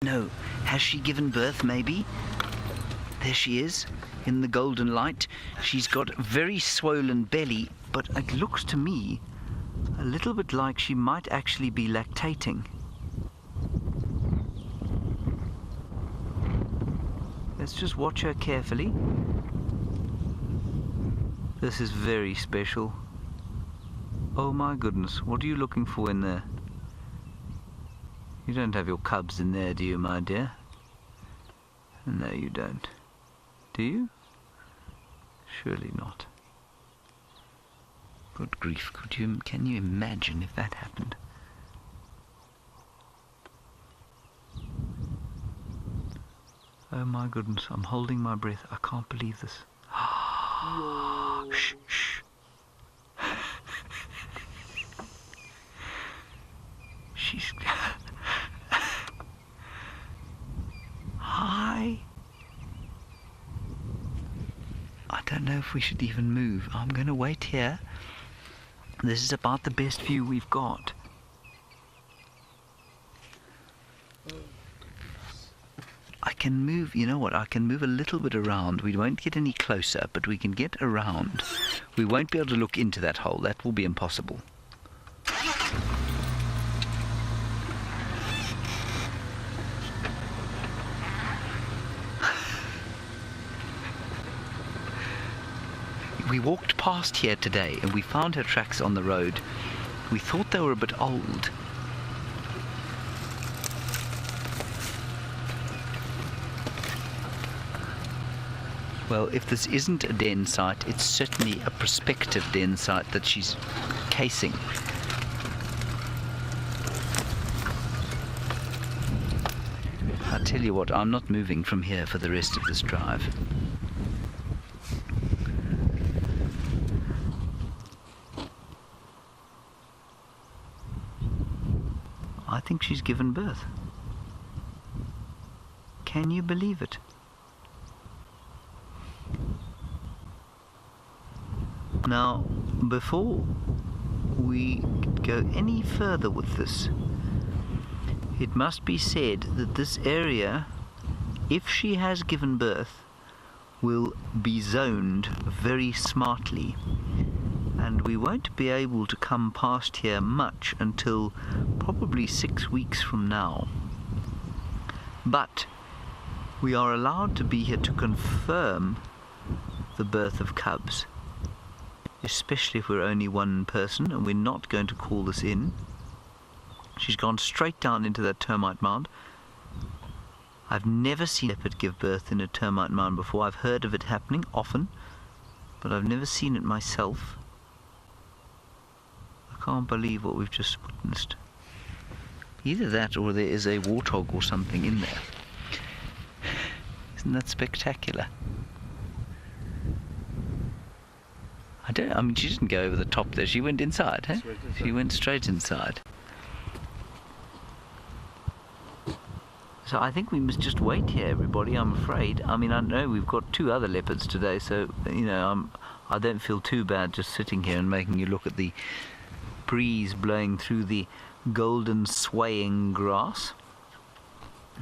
know. Has she given birth, maybe? There she is, in the golden light. She's got a very swollen belly, but it looks to me a little bit like she might actually be lactating. Let's just watch her carefully. This is very special. Oh my goodness, what are you looking for in there? You don't have your cubs in there, do you, my dear? No, you don't. Do you? Surely not. Good grief, can you imagine if that happened? Oh my goodness, I'm holding my breath. I can't believe this. Shh, shh. She's... Hi. I don't know if we should even move. I'm going to wait here. This is about the best view we've got. I can move, you know what, I can move a little bit around. We won't get any closer, but we can get around. We won't be able to look into that hole. That will be impossible. We walked past here today and we found her tracks on the road. We thought they were a bit old. Well, if this isn't a den site, it's certainly a prospective den site that she's casing. I tell you what, I'm not moving from here for the rest of this drive. I think she's given birth. Can you believe it? Now, before we go any further with this, it must be said that this area, if she has given birth, will be zoned very smartly, and we won't be able to come past here much until probably 6 weeks from now. But we are allowed to be here to confirm the birth of cubs, especially if we're only one person and we're not going to call this in. She's gone straight down into that termite mound. I've never seen a leopard give birth in a termite mound before. I've heard of it happening often, but I've never seen it myself. I can't believe what we've just witnessed. Either that or there is a warthog or something in there. Isn't that spectacular? I mean, she didn't go over the top there. She went inside, huh? She went straight inside. So I think we must just wait here, everybody, I'm afraid. I mean, I know we've got 2 other leopards today, so, you know, I don't feel too bad just sitting here and making you look at the breeze blowing through the golden swaying grass.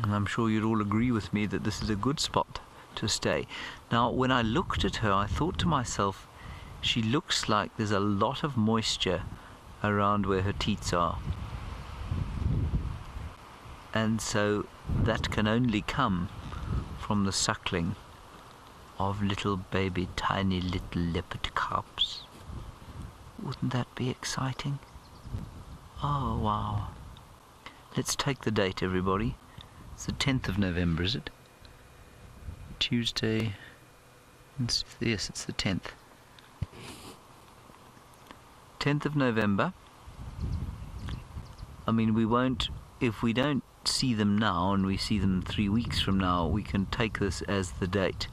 And I'm sure you'd all agree with me that this is a good spot to stay. Now, when I looked at her, I thought to myself, she looks like there's a lot of moisture around where her teats are. And so that can only come from the suckling of little baby, tiny little leopard cubs. Wouldn't that be exciting? Oh, wow. Let's take the date, everybody. It's the 10th of November, is it? Tuesday. Yes, it's the 10th. 10th of November. I mean, we won't, if we don't see them now and we see them 3 weeks from now, we can take this as the date,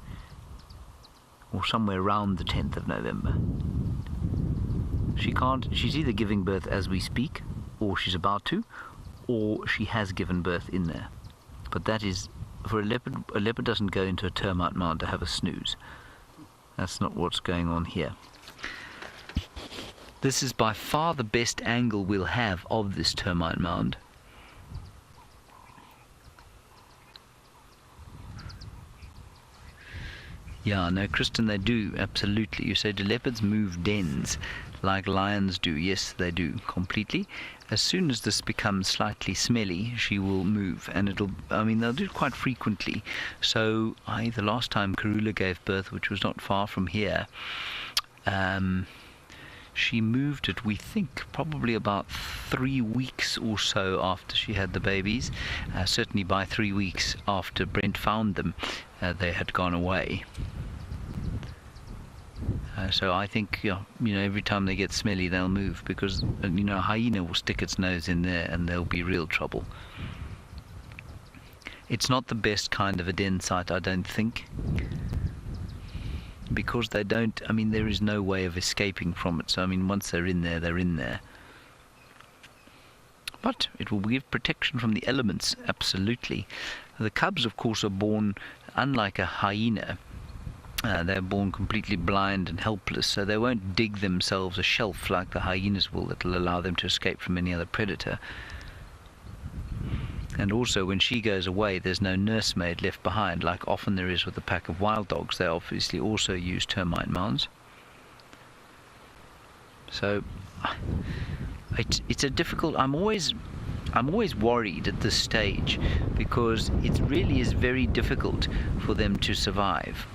or somewhere around the 10th of November. She's either giving birth as we speak, or she's about to, or she has given birth in there. But that is, for a leopard doesn't go into a termite mound to have a snooze. That's not what's going on here. This is by far the best angle we'll have of this termite mound. Yeah, no, Kristen, they do, absolutely. You say, do leopards move dens like lions do? Yes, they do, completely. As soon as this becomes slightly smelly, she will move, and they'll do it quite frequently. So, the last time Karula gave birth, which was not far from here, she moved it, we think, probably about 3 weeks or so after she had the babies. Certainly by 3 weeks after Brent found them, they had gone away. So I think, every time they get smelly, they'll move, because, a hyena will stick its nose in there and there'll be real trouble. It's not the best kind of a den site, I don't think, because they don't, there is no way of escaping from it. So, once they're in there, they're in there. But it will give protection from the elements, absolutely. The cubs, of course, are born, unlike a hyena, they're born completely blind and helpless, so they won't dig themselves a shelf like the hyenas will that will allow them to escape from any other predator. And also, when she goes away, there's no nursemaid left behind, like often there is with a pack of wild dogs. They obviously also use termite mounds. So it's a difficult. I'm always worried at this stage, because it really is very difficult for them to survive.